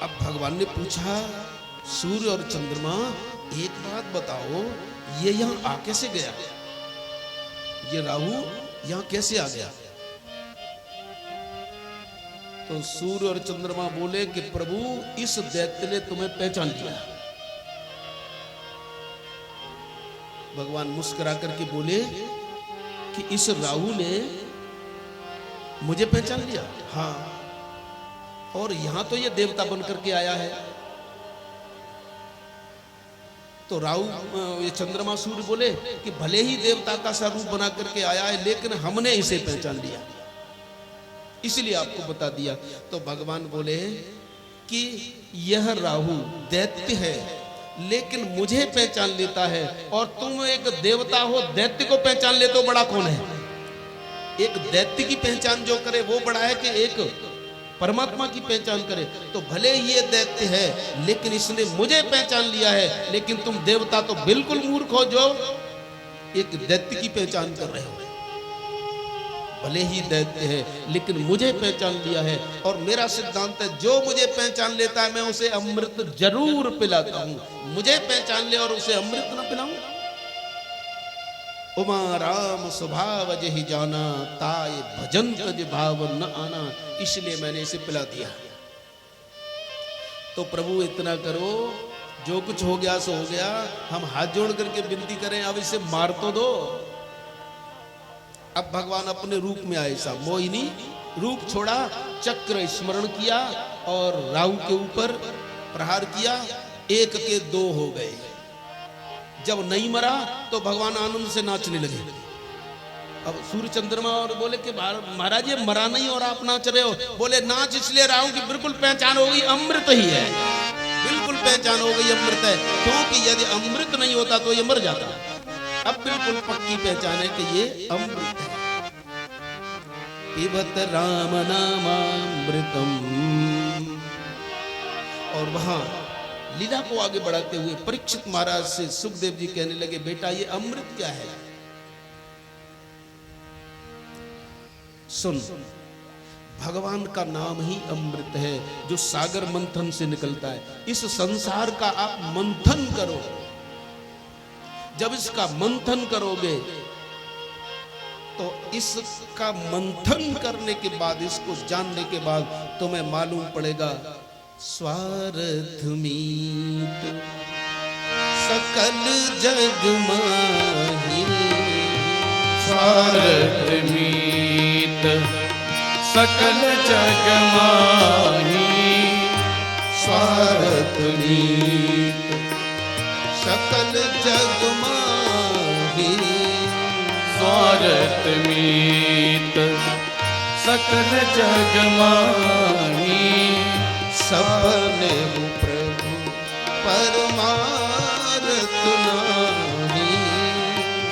अब भगवान ने पूछा, सूर्य और चंद्रमा एक बात बताओ, ये यहां आ कैसे गया? ये राहु यहां कैसे आ गया? तो सूर्य और चंद्रमा बोले कि प्रभु, इस दैत्य ने तुम्हें पहचान लिया। भगवान मुस्कुरा करके बोले कि इस राहु ने मुझे पहचान लिया? हाँ, और यहां तो ये देवता बनकर के आया है। तो राहु, ये चंद्रमा सूर्य बोले कि भले ही देवता का सा रूप बना करके आया है, लेकिन हमने इसे पहचान लिया, इसलिए आपको बता दिया। तो भगवान बोले कि यह राहु दैत्य है, लेकिन मुझे पहचान लेता है, और तुम एक देवता हो, दैत्य को पहचान लेते हो, बड़ा कौन है? एक दैत्य की पहचान जो करे वो बड़ा है कि एक परमात्मा की पहचान करे? तो भले ही ये दैत्य है, लेकिन इसने मुझे पहचान लिया है, लेकिन तुम देवता तो बिल्कुल मूर्ख हो जो एक दैत्य की पहचान कर रहे हो। भले ही दैत्य है, लेकिन मुझे पहचान लिया है, और मेरा सिद्धांत है, जो मुझे पहचान लेता है मैं उसे अमृत जरूर पिलाता हूं। मुझे पहचान ले और उसे अमृत न पिलाऊं? उमा राम स्वभाव जहि जाना, ताय भजन तज भाव न आना, इसलिए मैंने इसे पिला दिया। तो प्रभु इतना करो, जो कुछ हो गया सो हो गया, हम हाथ जोड़ करके विनती करें, अब इसे मार तो दो। अब भगवान अपने रूप में आए, सा मोहिनी रूप छोड़ा, चक्र स्मरण किया और राहु के ऊपर प्रहार किया, एक के दो हो गए। जब नहीं मरा तो भगवान आनंद से नाचने लगे। अब सूर्य चंद्रमा और बोले कि महाराज ये मरा नहीं और आप नाच रहे हो? बोले नाच इसलिए रहा हूं कि बिल्कुल पहचान हो गई अमृत ही है, बिल्कुल पहचान हो गई अमृत है, क्योंकि यदि अमृत नहीं होता तो ये मर जाता। अब बिल्कुल पक्की पहचान है कि ये अमृत है। पिबत राम नामामृतम। और वहां लीला को आगे बढ़ाते हुए परीक्षित महाराज से सुखदेव जी कहने लगे, बेटा ये अमृत क्या है? सुन, भगवान का नाम ही अमृत है, जो सागर मंथन से निकलता है। इस संसार का आप मंथन करो, जब इसका मंथन करोगे तो इसका मंथन करने के बाद, इसको जानने के बाद तुम्हें मालूम पड़ेगा, स्वार्थ मीत सकल जग माही। स्वार्थ मीत सकल जग माही। स्वार्थ मीत सकल जग माही। स्वार्थ मीत सकल जग माही। सपने प्रभु परमारथ नाही।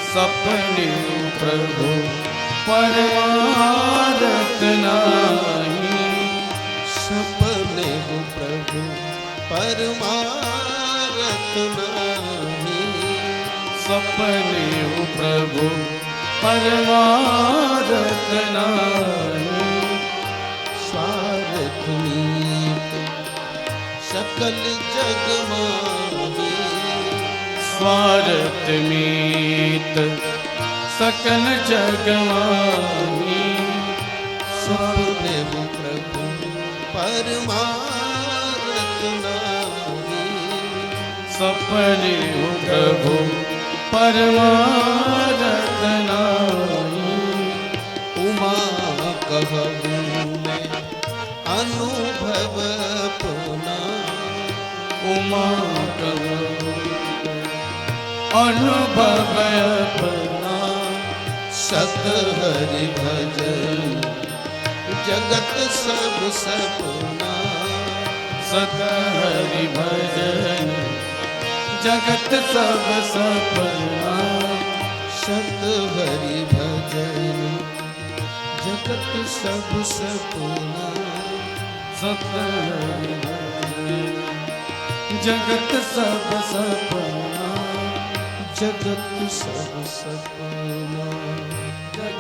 सपने प्रभु परमारथ नाही। सपने प्रभु परमारथ नाही। सपने प्रभु परमारथ नाही। स्वार्थ मीत सकल जग माही। स्वार्थ मीत सकल जग माही। सपने प्रभु परमारथ नाही। सपने प्रभु परमारथ नाही। उमा कहूँ मैं अनुभव पुना। उमा कहूँ अनुभव अपना। सत हरि भजन जगत सब सपना। सत हरि भजन जगत सब सपना। सत हरि भजन जगत सब सपना। सत हरि भजन जगत सब सपना। जगत सब सपना।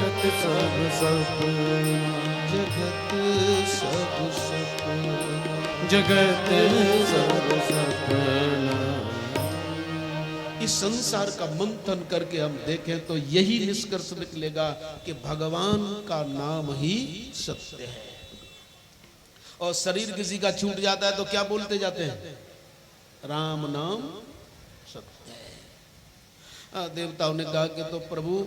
जगत सब सपना, जगत सब सपना, जगत सब सपना। इस संसार का मंथन करके हम देखें तो यही निष्कर्ष निकलेगा कि भगवान का नाम ही सत्य है। और शरीर किसी का छूट जाता है तो क्या बोलते जाते हैं? राम नाम सत्य है। देवताओं ने कहा कि तो प्रभु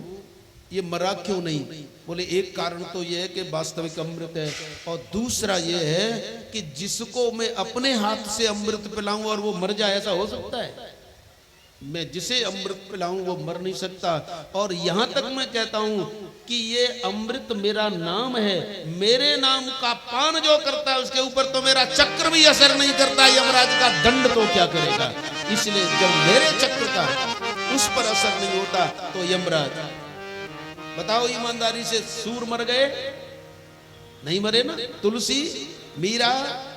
ये मरा क्यों नहीं? बोले एक कारण तो ये है कि वास्तविक अमृत है, और दूसरा ये है कि जिसको मैं अपने हाथ से अमृत पिलाऊं और वो मर जाए, ऐसा हो सकता है? मैं जिसे अमृत पिलाऊं वो मर नहीं सकता। और यहां तक मैं कहता हूं कि ये अमृत मेरा नाम है, मेरे नाम का पान जो करता है उसके ऊपर तो मेरा चक्र भी असर नहीं करता, यमराज का दंड तो क्या करेगा? इसलिए जब मेरे चक्र का उस पर असर नहीं होता तो यमराज, बताओ ईमानदारी से, सूर मर गए? नहीं मरे ना। तुलसी, मीरा,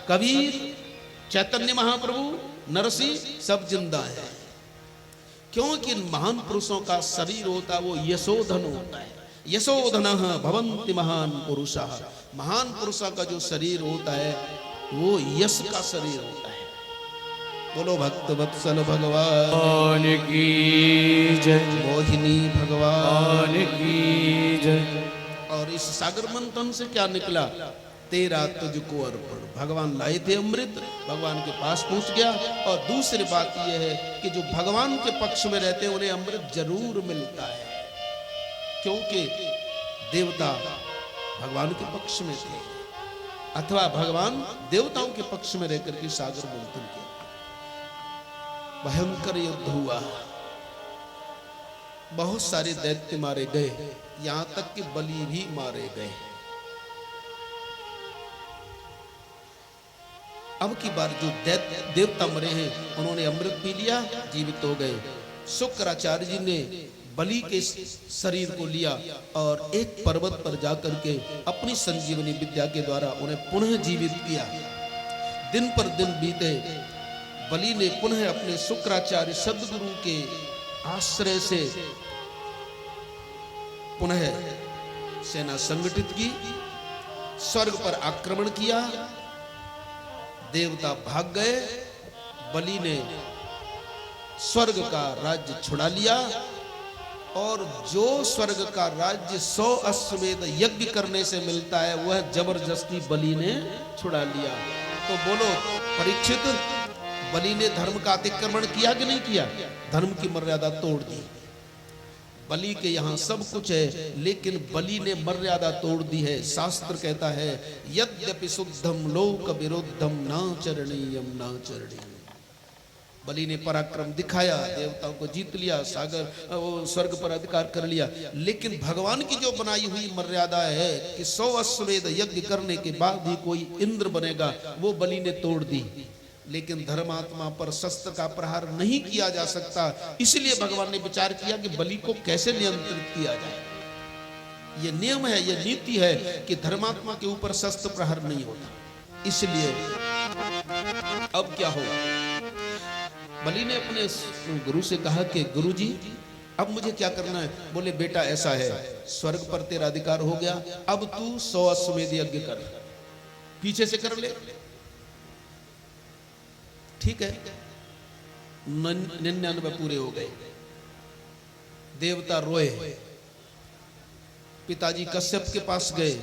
कबीर, चैतन्य महाप्रभु, नरसिंह सब जिंदा है। क्योंकि महान पुरुषों का शरीर होता है वो यशोधन होता है। यशोधन भवन्ति महान पुरुषः। महान पुरुषों का जो शरीर होता है वो यश का शरीर होता है। बोलो भक्त वत्सल भगवान की जय, मोहिनी भगवान की जय। और इस सागर मंथन से क्या निकला? तेरा तुझको अर्पण। भगवान लाए थे अमृत, भगवान के पास पहुंच गया। और दूसरी बात यह है कि जो भगवान के पक्ष में रहते हैं उन्हें अमृत जरूर मिलता है, क्योंकि देवता भगवान के पक्ष में थे, अथवा भगवान देवताओं के पक्ष में रहकर के सागर मंथन किया। भयंकर युद्ध हुआ, बहुत सारे दैत्य मारे गए, यहां तक कि बलि भी मारे गए। अब की बार जो देवता मरे हैं उन्होंने अमृत पी लिया, जीवित हो गए। शुक्राचार्य जी ने बलि के शरीर को लिया और एक पर्वत पर जाकर के अपनी संजीवनी विद्या के द्वारा उन्हें पुनः जीवित किया। दिन पर दिन बीते, बलि ने पुनः अपने शुक्राचार्य सदगुरु के आश्रय से पुनः सेना संगठित की, स्वर्ग पर आक्रमण किया। देवता भाग गए, बलि ने स्वर्ग का राज्य छुड़ा लिया, और जो स्वर्ग का राज्य 100 अश्वमेध यज्ञ करने से मिलता है वह जबरदस्ती बलि ने छुड़ा लिया। तो बोलो परीक्षित, बलि ने धर्म का अतिक्रमण किया कि नहीं किया? धर्म की मर्यादा तोड़ दी। बलि के यहाँ सब कुछ है, लेकिन बलि ने मर्यादा तोड़ दी है। शास्त्र कहता है यद्यपि शुद्धम लोक विरुद्धम नाचरणीयम नाचरणीयम। बलि ने पराक्रम दिखाया, देवताओं को जीत लिया, सागर वो स्वर्ग पर अधिकार कर लिया, लेकिन भगवान की जो बनाई हुई मर्यादा है कि 100 अश्वमेध यज्ञ करने के बाद ही कोई इंद्र बनेगा, वो बलि ने तोड़ दी। लेकिन धर्मात्मा पर शस्त्र का प्रहार नहीं किया जा सकता, इसलिए भगवान ने विचार किया कि बलि को कैसे नियंत्रित किया जाए। ये नियम है, ये नीति है कि धर्मात्मा के ऊपर शस्त्र प्रहार नहीं होता। इसलिए अब क्या होगा? बलि ने अपने गुरु से कहा कि गुरुजी अब मुझे क्या करना है? बोले बेटा ऐसा है, स्वर्ग पर तेरा अधिकार हो गया, अब तू 100 अश्वमेध यज्ञ कर, पीछे से कर ले। ठीक है, 99 पूरे हो गए। देवता रोए, पिताजी कश्यप के पास गए,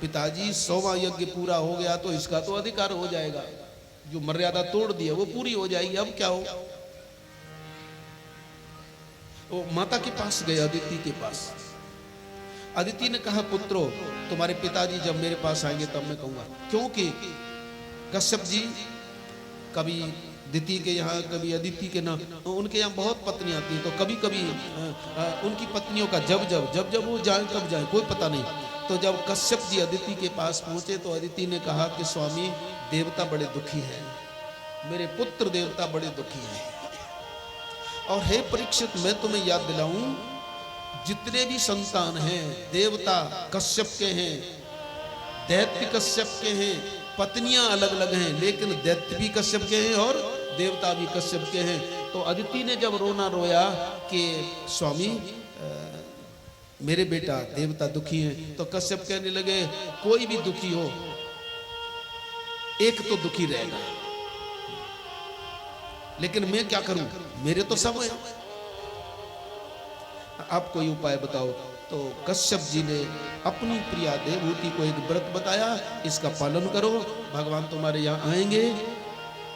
पिताजी 100वां यज्ञ पूरा हो गया तो इसका तो अधिकार हो जाएगा, जो मर्यादा तोड़ दी है वो पूरी हो जाएगी, अब क्या हो? वो माता के पास गए, अदिति के पास। अदिति ने कहा पुत्रो, तुम्हारे पिताजी जब मेरे पास आएंगे तब मैं कहूंगा, क्योंकि कश्यप जी कभी दिति के यहाँ, कभी अदिति के ना, उनके यहाँ बहुत पत्नियां थी, तो कभी कभी उनकी पत्नियों का जब वो जाए तब जाए, कोई पता नहीं। तो जब कश्यप जी अदिति के पास पहुंचे तो अदिति ने कहा कि स्वामी देवता बड़े दुखी हैं, मेरे पुत्र देवता बड़े दुखी हैं, और हे परीक्षित मैं तुम्हें याद दिलाऊं, जितने भी संतान हैं देवता कश्यप के हैं, दैत्य कश्यप के हैं, पत्नियां अलग अलग हैं, लेकिन दैत्य भी कश्यप के हैं और देवता भी कश्यप के हैं। तो अदिति ने जब रोना रोया कि स्वामी मेरे बेटा देवता दुखी हैं। तो कश्यप कहने लगे कोई भी दुखी हो, एक तो दुखी रहेगा, लेकिन मैं क्या करूं, मेरे तो सब है, आप कोई उपाय बताओ। तो कश्यप जी ने अपनी प्रिया देवहूति को एक व्रत बताया, इसका पालन करो, भगवान तुम्हारे यहाँ आएंगे,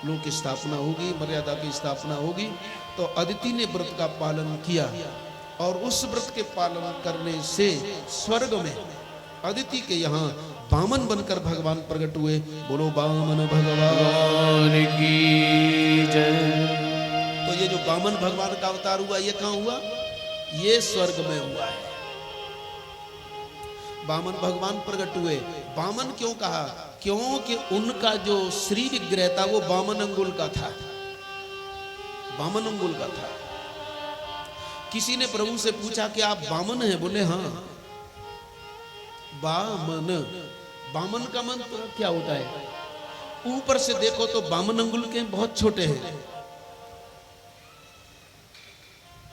लोक की स्थापना होगी, मर्यादा की स्थापना होगी। तो अदिति ने व्रत का पालन किया और उस व्रत के पालन करने से स्वर्ग में अदिति के यहाँ वामन बनकर भगवान प्रकट हुए। बोलो वामन भगवान की जय। तो ये जो वामन भगवान का अवतार हुआ, ये कहाँ हुआ? ये स्वर्ग में हुआ है। वामन भगवान प्रकट हुए। वामन क्यों कहा? क्योंकि उनका जो श्री विग्रह था वो वामन अंगुल का था, वामन अंगुल का था। किसी ने प्रभु से पूछा कि आप वामन हैं? बोले हाँ। वामन, वामन का मंत्र क्या होता है? ऊपर से देखो तो वामन अंगुल के बहुत छोटे हैं।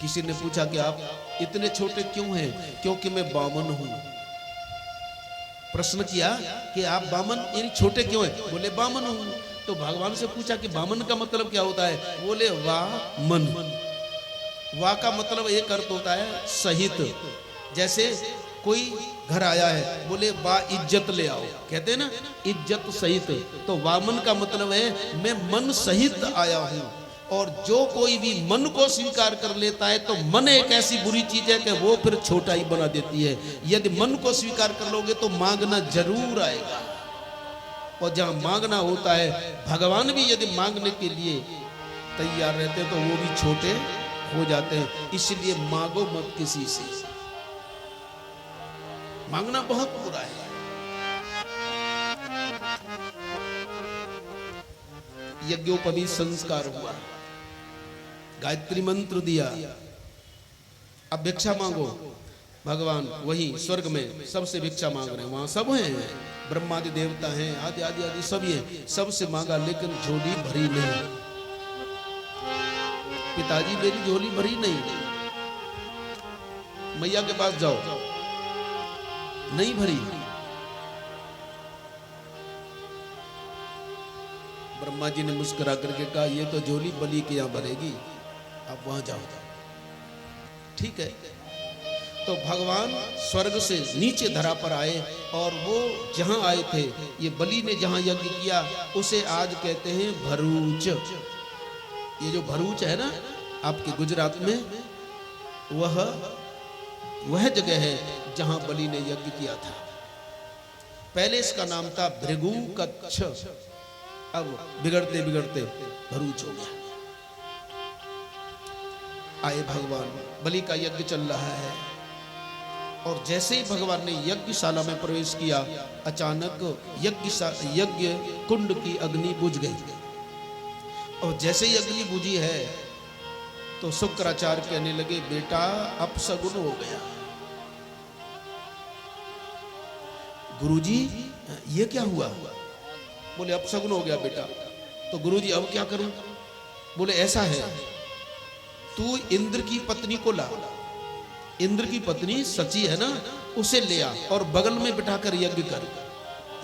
किसी ने पूछा कि आप इतने छोटे क्यों हैं? क्योंकि मैं वामन हूं। प्रश्न किया कि आप वामन यानी छोटे क्यों हैं? बोले वामन हूं। तो भगवान से पूछा कि वामन का मतलब क्या होता है? बोले वामन। वा का मतलब एक अर्थ होता है सहित। जैसे कोई घर आया है, बोले वा इज्जत ले आओ, कहते हैं ना इज्जत सहित। तो वामन का मतलब है मैं मन सहित आया हूं। और जो कोई भी मन को स्वीकार कर लेता है तो मन एक ऐसी बुरी चीज है कि वो फिर छोटा ही बना देती है। यदि मन को स्वीकार कर लोगे तो मांगना जरूर आएगा, और जहां मांगना होता है, भगवान भी यदि मांगने के लिए तैयार रहते हैं तो वो भी छोटे हो जाते हैं। इसलिए मांगो मत किसी से, मांगना बहुत बुरा है। यज्ञोपवीत संस्कार हुआ, गायत्री मंत्र दिया, अब भिक्षा मांगो। भगवान वही स्वर्ग में सबसे भिक्षा मांग रहे हैं, वहां सब हैं, ब्रह्मादि देवता हैं, आदि आदि आदि सब ये सबसे मांगा, लेकिन झोली भरी नहीं। पिताजी मेरी झोली भरी नहीं, मैया के पास जाओ, नहीं भरी। ब्रह्मा जी ने मुस्कुरा करके कहा ये तो झोली बलि के यहां भरेगी, आप वहां जाओ। ठीक है। तो भगवान स्वर्ग से नीचे धरा पर आए, और वो जहां आए थे, ये बलि ने जहां यज्ञ किया उसे आज कहते हैं भरूच। ये जो भरूच है ना आपके गुजरात में, वह जगह है जहां बलि ने यज्ञ किया था। पहले इसका नाम था भृगु कच्छ, अब बिगड़ते बिगड़ते भरूच हो गया। आए भगवान, बलि का यज्ञ चल रहा है, और जैसे ही भगवान ने यज्ञशाला में प्रवेश किया, अचानक यज्ञ कुंड की अग्नि बुझ गई। और जैसे ही अग्नि बुझी है तो शुक्राचार्य कहने लगे बेटा अपशगुन हो गया। गुरुजी ये क्या हुआ? बोले अपशगुन हो गया बेटा। तो गुरुजी अब क्या करूं? बोले ऐसा है, तू इंद्र की पत्नी को ला, इंद्र की पत्नी सची है ना, उसे ले आ और बगल में बिठाकर यज्ञ कर,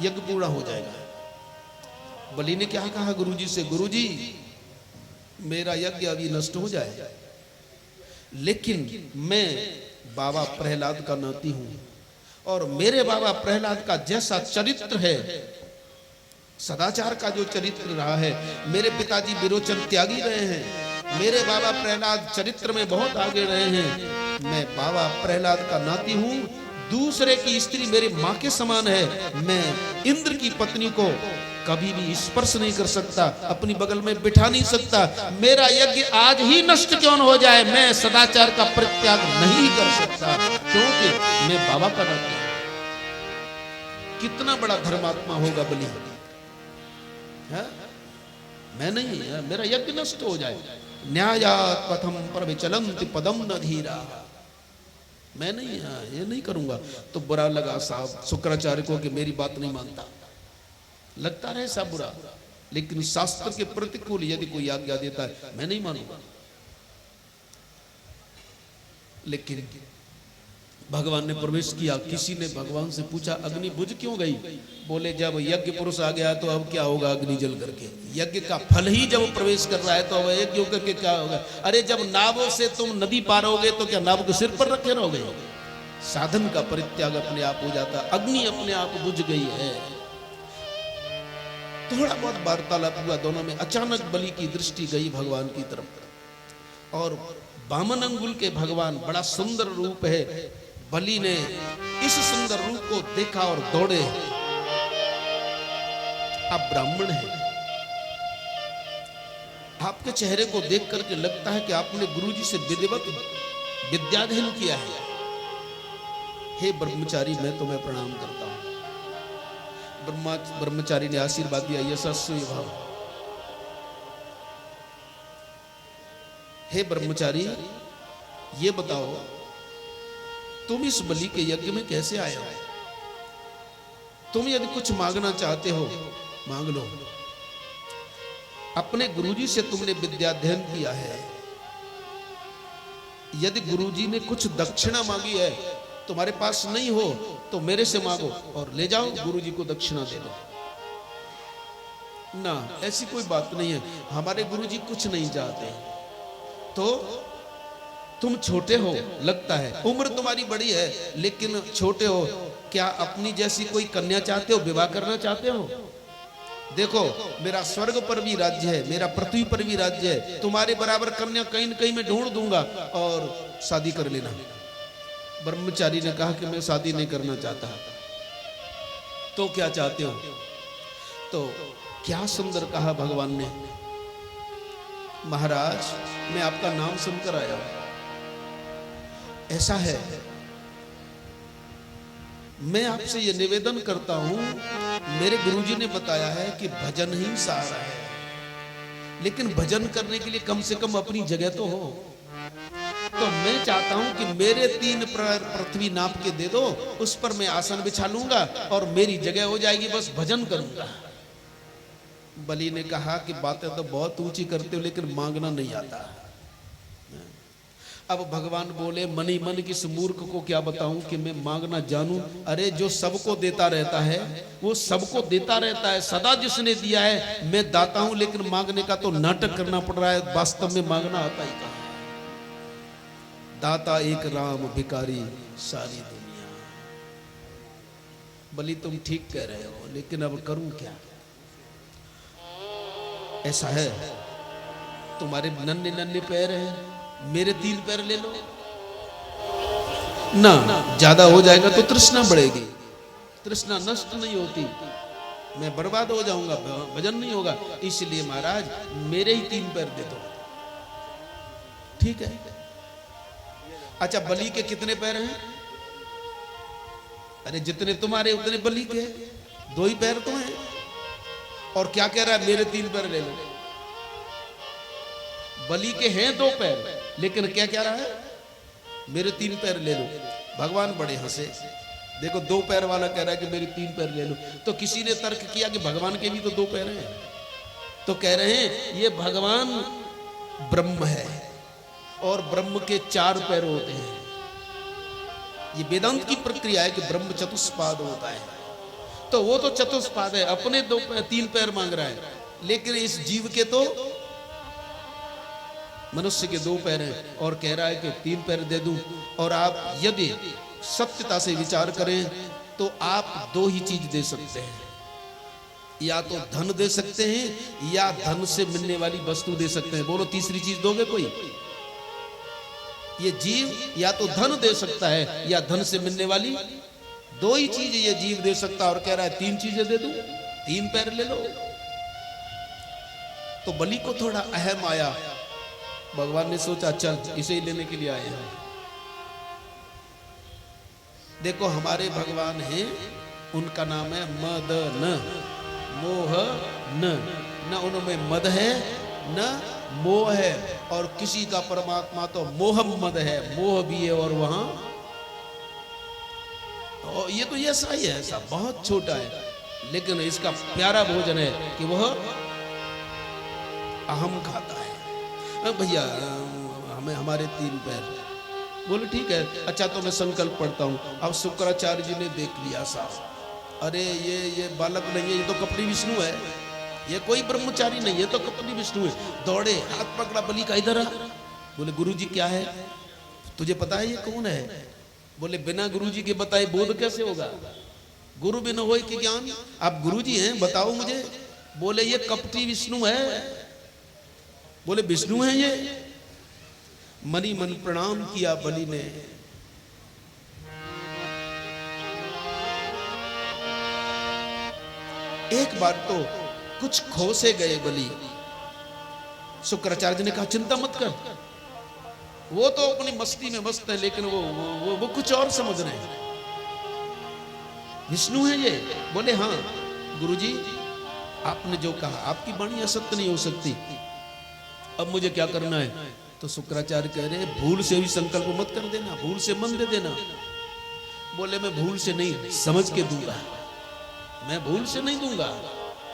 यज्ञ पूरा हो जाएगा। बलि ने क्या कहा गुरुजी से? गुरुजी मेरा यज्ञ अभी नष्ट हो जाए, लेकिन मैं बाबा प्रहलाद का नाती हूं, और मेरे बाबा प्रहलाद का जैसा चरित्र है, सदाचार का जो चरित्र रहा है, मेरे पिताजी विरोचन त्यागी रहे हैं, मेरे बाबा प्रहलाद चरित्र में बहुत आगे रहे हैं, मैं बाबा प्रहलाद का नाती हूं, दूसरे की स्त्री मेरी मां के समान है, मैं इंद्र की पत्नी को कभी भी स्पर्श नहीं कर सकता, अपनी बगल में बिठा नहीं सकता। मेरा यज्ञ आज ही नष्ट क्यों न हो जाए, मैं सदाचार का परित्याग नहीं कर सकता, क्योंकि मैं बाबा का नाती हूं। कितना बड़ा धर्मात्मा होगा बलि, है? मैं नहीं, मेरा यज्ञ नष्ट हो जाए। न्यायात पथम पर विचलंति पदम न धीरा, मैं नहीं, ये नहीं करूंगा। तो बुरा लगा साहब शुक्राचार्य को कि मेरी बात नहीं मानता, लगता रहे सब बुरा, लेकिन शास्त्र के प्रतिकूल यदि कोई आज्ञा देता है मैं नहीं मानूंगा। लेकिन भगवान ने प्रवेश किया। किसी ने भगवान से पूछा अग्नि बुझ क्यों गई? बोले जब यज्ञ पुरुष आ गया तो अब क्या होगा, अग्नि जल करके। यज्ञ का फल ही जब प्रवेश कर रहा है तो अब यज्ञ होकर के क्या होगा? अरे जब नावों से तुम नदी पार होगे तो क्या नाव को सिर पर रखे रहोगे? साधन का परित्याग अपने आप हो जाता। अग्नि अपने आप बुझ गई है। थोड़ा बहुत वार्तालाप हुआ दोनों में। अचानक बलि की दृष्टि गई भगवान की तरफ और वामन अंगुल के भगवान, बड़ा सुंदर रूप है। बलि ने इस सुंदर रूप को देखा और दौड़े। आप ब्राह्मण हैं, आपके चेहरे को देख करके लगता है कि आपने गुरुजी से विधिवत विद्याध्ययन किया है। हे ब्रह्मचारी, मैं तुम्हें प्रणाम करता हूं। ब्रह्मचारी ने आशीर्वाद दिया, यशस्वी भव। हे ब्रह्मचारी, ये बताओ तुम इस बलि के यज्ञ में कैसे आए हो? तुम यदि कुछ मांगना चाहते हो मांग लो। अपने गुरुजी से तुमने विद्याध्ययन किया है। यदि गुरुजी ने कुछ दक्षिणा मांगी है, तुम्हारे पास नहीं हो तो मेरे से मांगो और ले जाओ, गुरुजी को दक्षिणा दे दो ना। ऐसी कोई बात नहीं है, हमारे गुरुजी कुछ नहीं चाहते। तो तुम छोटे हो, लगता है उम्र तुम्हारी बड़ी है लेकिन छोटे हो। क्या अपनी जैसी कोई कन्या चाहते हो? विवाह करना चाहते हो? देखो, मेरा स्वर्ग पर भी राज्य है, मेरा पृथ्वी पर भी राज्य है। तुम्हारे बराबर कन्या कहीं न कहीं मैं ढूंढ दूंगा और शादी कर लेना। ब्रह्मचारी ने कहा कि मैं शादी नहीं करना चाहता। तो क्या चाहते हो? तो क्या सुंदर कहा भगवान ने, महाराज मैं आपका नाम सुनकर आया हूं। ऐसा है, मैं आपसे यह निवेदन करता हूं, मेरे गुरुजी ने बताया है कि भजन ही सहारा है, लेकिन भजन करने के लिए कम से कम अपनी जगह तो हो। तो मैं चाहता हूं कि मेरे 3 पृथ्वी नाप के दे दो, उस पर मैं आसन बिछा लूंगा और मेरी जगह हो जाएगी, बस भजन करूंगा। बलि ने कहा कि बातें तो बहुत ऊंची करते हो लेकिन मांगना नहीं आता। अब भगवान बोले, मनी मन किस मूर्ख को क्या बताऊं कि मैं मांगना जानूं? अरे जो सबको देता रहता है वो सबको देता रहता है, सदा जिसने दिया है। मैं दाता हूं लेकिन मांगने का तो नाटक करना पड़ रहा है, वास्तव में मांगना आता ही कहां? दाता एक राम, भिखारी सारी दुनिया। बलि तुम ठीक कह रहे हो, लेकिन अब करूं क्या? ऐसा है, तुम्हारे नन्हे नन्हे पैर हैं, मेरे 3 पैर ले लो ना। ज्यादा हो जाएगा तो तृष्णा बढ़ेगी, तृष्णा नष्ट नहीं होती, मैं बर्बाद हो जाऊंगा, भजन नहीं होगा। इसलिए महाराज मेरे ही 3 पैर दे दो। ठीक है। अच्छा, बलि के कितने पैर हैं? अरे जितने तुम्हारे उतने बलि के, 2 ही पैर तो हैं। और क्या कह रहा है? मेरे 3 पैर ले लो। बलि के हैं 2 पैर, लेकिन क्या कह रहा है? मेरे 3 पैर ले लो। भगवान बड़े हंसे। देखो, 2 पैर वाला कह रहा है कि मेरे 3 पैर ले लो। तो किसी ने तर्क किया कि भगवान के भी तो 2 पैर हैं। तो कह रहे हैं ये भगवान ब्रह्म है और ब्रह्म के 4 पैर होते हैं। ये वेदांत की प्रक्रिया है कि ब्रह्म चतुष्पाद होता है। तो वो तो चतुष्पाद है, अपने 3 पैर मांग रहा है, लेकिन इस जीव के तो मनुष्य के 2 पैर हैं और कह रहा है कि 3 पैर दे दूं। और आप यदि सत्यता से विचार करें तो आप 2 ही चीज दे सकते हैं, या तो धन दे सकते हैं या धन से मिलने वाली वस्तु दे सकते हैं। बोलो, तीसरी चीज दोगे कोई? ये जीव या तो धन दे सकता है या धन से मिलने वाली 2 ही चीज ये जीव दे सकता है, और कह रहा है 3 चीजें दे दूं, 3 पैर ले लो। तो बलि को थोड़ा अहम आया। भगवान ने सोचा चल इसे ही लेने के लिए आए हैं। देखो, हमारे भगवान हैं, उनका नाम है मदन, मोह न उनमें मद है न मोह है। और किसी का परमात्मा तो मोहम्मद है, मोह भी है और वहां और ये तो ऐसा ही है, ऐसा बहुत छोटा है, लेकिन इसका प्यारा भोजन है कि वह अहम खाता है। भैया हमें हमारे 3 पैर बोले ठीक है, अच्छा तो मैं संकल्प पढ़ता हूँ। अब शुक्राचार्य जी ने देख लिया साहब, अरे ये बालक नहीं है, ये तो कपटी विष्णु है, ये कोई ब्रह्मचारी नहीं है, तो कपटी विष्णु है। दौड़े, हाथ पकड़ा, बलि का इधर आ। बोले गुरुजी क्या है, तुझे पता है ये कौन है? बोले बिना गुरुजी के बताए बोध कैसे होगा, गुरु बिन होय कि ज्ञान। आप गुरुजी हैं, बताओ मुझे। बोले ये कपटी विष्णु है। बोले विष्णु है ये? मनी मन प्रणाम किया बलि ने। एक बार तो कुछ खो से गए बलि। शुक्राचार्य ने कहा चिंता मत कर, वो तो अपनी मस्ती में मस्त है, लेकिन वो कुछ और समझ रहे हैं। विष्णु है ये? बोले हाँ गुरुजी, आपने जो कहा, आपकी वाणी असत्य नहीं हो सकती। अब मुझे क्या करना है? तो शुक्राचार्य कह रहे भूल से भी संकल्प मत कर देना, भूल से मन दे देना। बोले मैं भूल से नहीं, समझ के दूंगा। मैं भूल से नहीं दूंगा,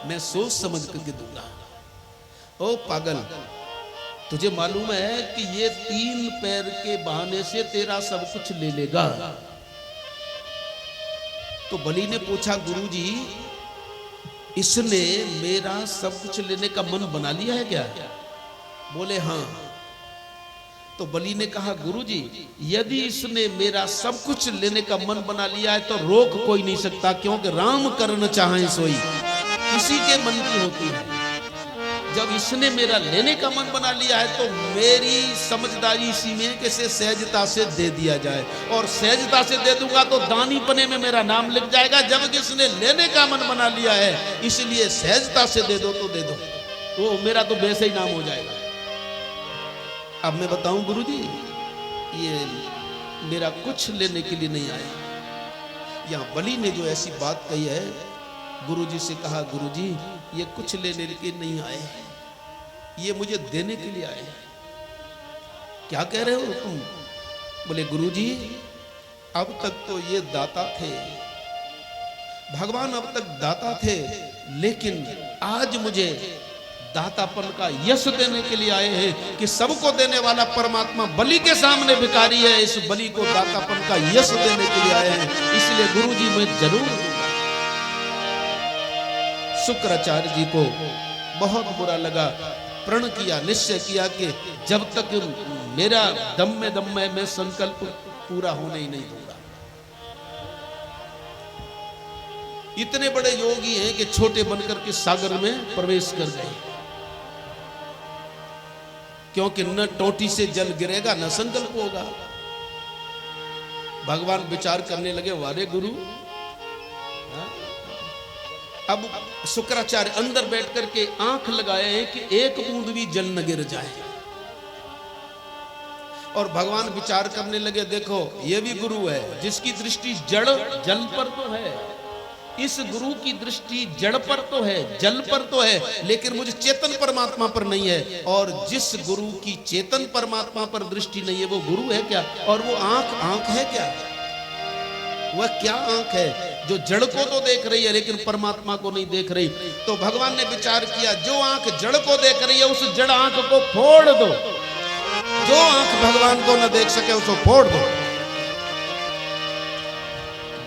मैं सोच समझ करके दूंगा। ओ पागल, तुझे मालूम है कि ये 3 पैर के बहाने से तेरा सब कुछ ले लेगा। तो बलि ने पूछा गुरुजी, इसने मेरा सब कुछ लेने का मन बना लिया है क्या? बोले हाँ। तो बलि ने कहा गुरुजी, यदि इसने मेरा सब कुछ लेने का मन बना लिया है तो रोक कोई नहीं सकता, क्योंकि राम करना चाहे सोई किसी के मन की होती है। जब इसने मेरा लेने का मन बना लिया है तो मेरी समझदारी इसी में कि इसे सहजता से दे दिया जाए, और सहजता से दे दूंगा तो दानी पने में मेरा नाम लिख जाएगा। जब इसने लेने का मन बना लिया है, इसलिए सहजता से दे दो तो दे दो, वो मेरा तो वैसे ही नाम हो जाएगा। अब मैं बताऊं गुरुजी, ये मेरा कुछ लेने के लिए नहीं आया। यहां बलि ने जो ऐसी बात कही है, गुरुजी से कहा गुरुजी ये कुछ लेने के नहीं आए, ये मुझे देने के लिए आए। क्या कह रहे हो तुम? बोले गुरुजी, अब तक तो ये दाता थे, भगवान अब तक दाता थे, लेकिन आज मुझे दातापन का यश देने के लिए आए हैं कि सबको देने वाला परमात्मा बलि के सामने भिखारी है। इस बलि को दातापन का यश देने के लिए आए हैं, इसलिए गुरुजी मैं जरूर दूंगा। शुक्राचार्य जी को बहुत बुरा लगा, प्रण किया, निश्चय किया कि जब तक मेरा दम में मैं संकल्प पूरा होने ही नहीं दूंगा। इतने बड़े योगी हैं कि छोटे बनकर के सागर में प्रवेश कर गए, क्योंकि न टोटी से जल गिरेगा न संकल्प होगा। भगवान विचार करने लगे, वारे गुरु। अब शुक्राचार्य अंदर बैठ करके आंख लगाए हैं कि एक बूंद भी जल न गिर जाए, और भगवान विचार करने लगे, देखो ये भी गुरु है जिसकी दृष्टि जड़ जल पर तो है, इस गुरु की दृष्टि जड़ पर तो है, जल पर तो है, लेकिन मुझे चेतन परमात्मा पर नहीं है। और जिस गुरु की चेतन परमात्मा पर दृष्टि नहीं है वो गुरु है क्या? और वो आंख है क्या? वह क्या आंख है जो जड़ को तो देख रही है लेकिन परमात्मा को नहीं देख रही? तो भगवान ने विचार किया, जो आंख जड़ को देख रही है उस जड़ आंख को फोड़ दो, जो आंख भगवान को न देख सके उसको फोड़ दो।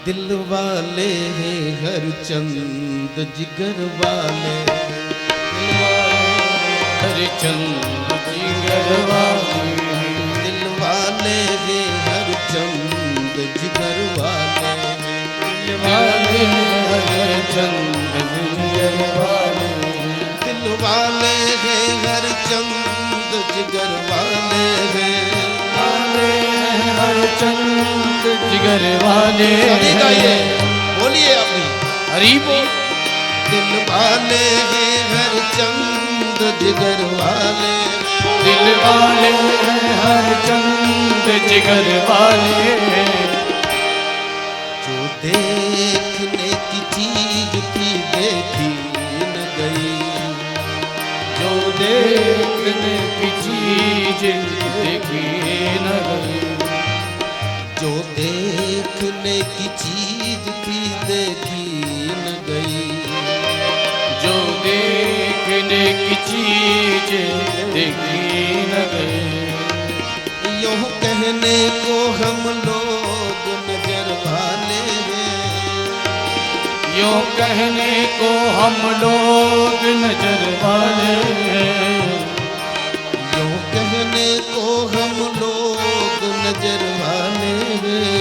दिल वाले हैं हर चंद जिगर वाले, हर चंद जिगर वाले, दिल वाले हैं हर चंद जिगर वाले, दिल वाले हर चंद जिगर वाले, दिल वाले हैं हर चंद जिगर वाले हैं, हर चंद जिगर वाले। सभी गाइए, बोलिए अपनी हरि बोल। दिल वाले हैं हर चंद जिगर वाले, दिल वाले हर चंद जिगर वाले, जो देखने की चीज थी देखी न गई, जो देखने की चीज देखी न गई, जो देखने की चीज थी देखी न गई, जो देखने की चीज देखी न गई। यो कहने को हम लोग नजर वाले हैं, यो कहने को हम लोग नजर वाले हैं, यो कहने को हम लोग नजर वाले हैं,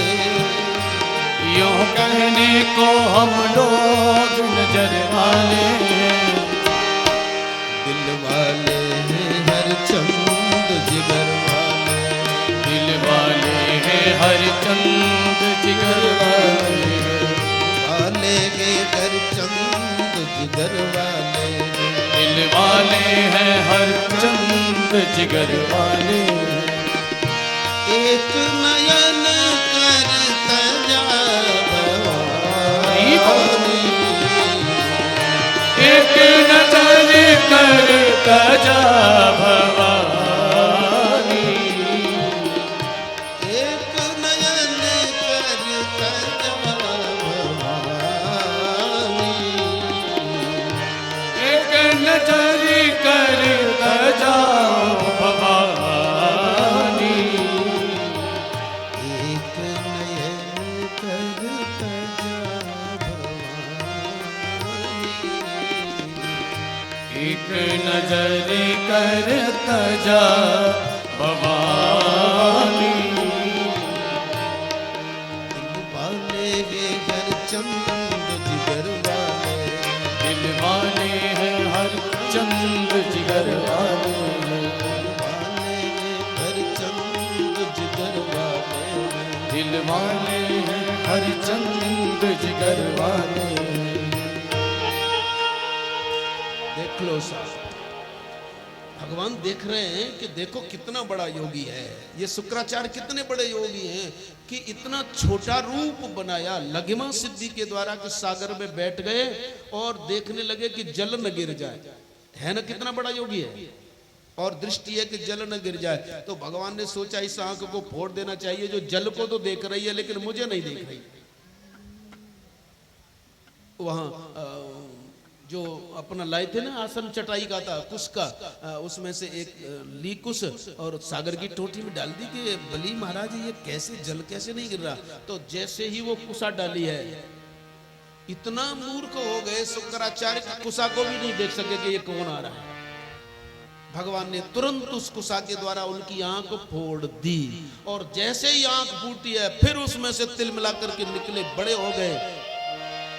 यो कहने को हम लोग नजर वाले हैं। दिल वाले हैं हर चंद जिगर वाले, दिल वाले हैं हर चंद जिगर वाले हैं, वाले हैं हर चंद जिगर वाले, दिल वाले हैं हर चंद जिगर वाले। एक नयन करता जा भवानी, एक नजर करता जा भवानी, एक नयन करता जा भवानी, एक नजर करता जा भवानी, एक नयन करता जा भवानी, एक नजर करता जा भवानी। दिल वाले हैं हर चंद जिगर वाले, दिल वाले हैं हर चंद जिगर वाले, वाले हैं हर चंद जिगर वाले, दिल वाले हैं हर चंद जिगर वाले। देख लो साहब, भगवान देख रहे हैं कि देखो कितना बड़ा योगी है ये शुक्राचार्य, कितने बड़े योगी हैं कि इतना छोटा रूप बनाया लघिमा सिद्धि के द्वारा कि सागर में बैठ गए और देखने लगे कि जल न गिर जाए, है ना, कितना बड़ा योगी है। और दृष्टि है कि जल न गिर जाए, तो भगवान ने सोचा इस आंख को फोड़ देना चाहिए जो जल को तो देख रही है लेकिन मुझे नहीं देख रही। वहां जो अपना लाए थे ना आसन चटाई का था कुश का, उसमें से एक ली कुश और सागर की टोटी में डाल दी कि बली महाराज ये कैसे जल कैसे नहीं गिर रहा। तो जैसे ही वो कुशा डाली है इतना मूर्ख हो गए शुक्राचार्य की कुशा को भी नहीं देख सके कि ये कौन आ रहा है। भगवान ने तुरंत उस कुशा के द्वारा उनकी आंख फोड़ दी और जैसे ही आंख फूटी है फिर उसमें से तिल मिला करके निकले, बड़े हो गए।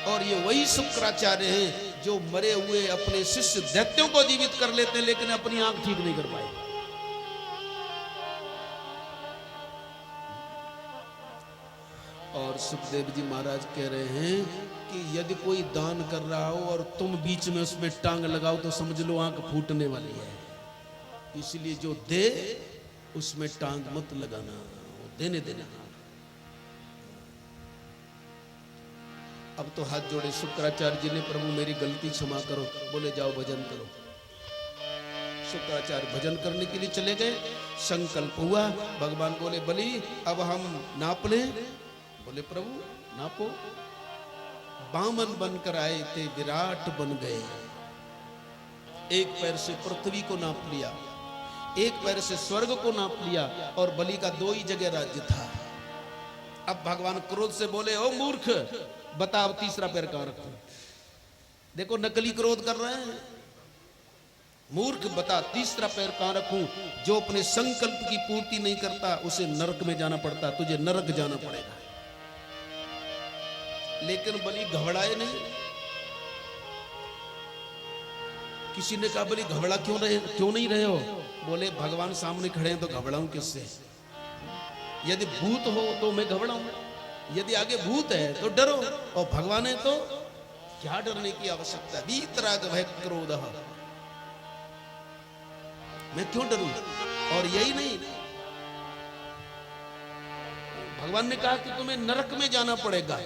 और ये वही शुक्राचार्य हैं जो मरे हुए अपने शिष्य दैत्यों को जीवित कर लेते हैं लेकिन अपनी आंख ठीक नहीं कर पाए। और सुखदेव जी महाराज कह रहे हैं कि यदि कोई दान कर रहा हो और तुम बीच में उसमें टांग लगाओ तो समझ लो आंख फूटने वाली है, इसलिए जो दे उसमें टांग मत लगाना, देने देना। अब तो हाथ जोड़े शुक्राचार्य जी ने, प्रभु मेरी गलती क्षमा करो। बोले जाओ भजन करो। शुक्राचार्य भजन करने के लिए चले गए। संकल्प हुआ, भगवान बोले बलि अब हम नाप लें। बोले प्रभु नापो। बामन बनकर आए थे, विराट बन गए। एक पैर से पृथ्वी को नाप लिया, एक पैर से स्वर्ग को नाप लिया और बलि का 2 ही जगह राज्य था। अब भगवान क्रोध से बोले ओ मूर्ख, बता अब तीसरा पैर कहां रखूं। देखो नकली क्रोध कर रहे हैं। मूर्ख बता तीसरा पैर कहां रखूं। जो अपने संकल्प की पूर्ति नहीं करता उसे नरक में जाना पड़ता, तुझे नरक जाना पड़ेगा। लेकिन बलि घबराए नहीं। किसी ने कहा बलि घबरा क्यों नहीं रहे हो। बोले भगवान सामने खड़े हैं तो घबराऊं किससे। यदि भूत हो तो मैं घबराऊं, यदि आगे भूत है तो डरो, और भगवान है तो क्या डरने की आवश्यकता। वीतराग भय क्रोध, मैं क्यों डरूं। और यही नहीं, भगवान ने कहा कि तुम्हें नरक में जाना पड़ेगा।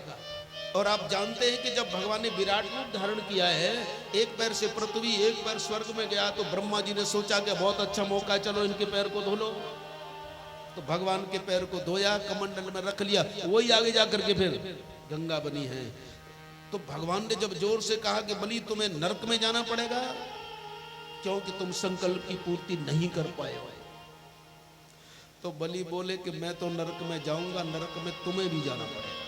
और आप जानते हैं कि जब भगवान ने विराट रूप धारण किया है, एक पैर से पृथ्वी एक पैर स्वर्ग में गया, तो ब्रह्मा जी ने सोचा कि बहुत अच्छा मौका है, चलो इनके पैर को धो लो। तो भगवान के पैर को धोया, कमंडल में रख लिया, वही आगे जाकर के फिर गंगा बनी है। तो भगवान ने जब जोर से कहा कि बलि तुम्हें नरक में जाना पड़ेगा क्योंकि तुम संकल्प की पूर्ति नहीं कर पाए हो, तो बलि बोले कि मैं तो नरक में जाऊंगा, नरक में तुम्हें भी जाना पड़ेगा।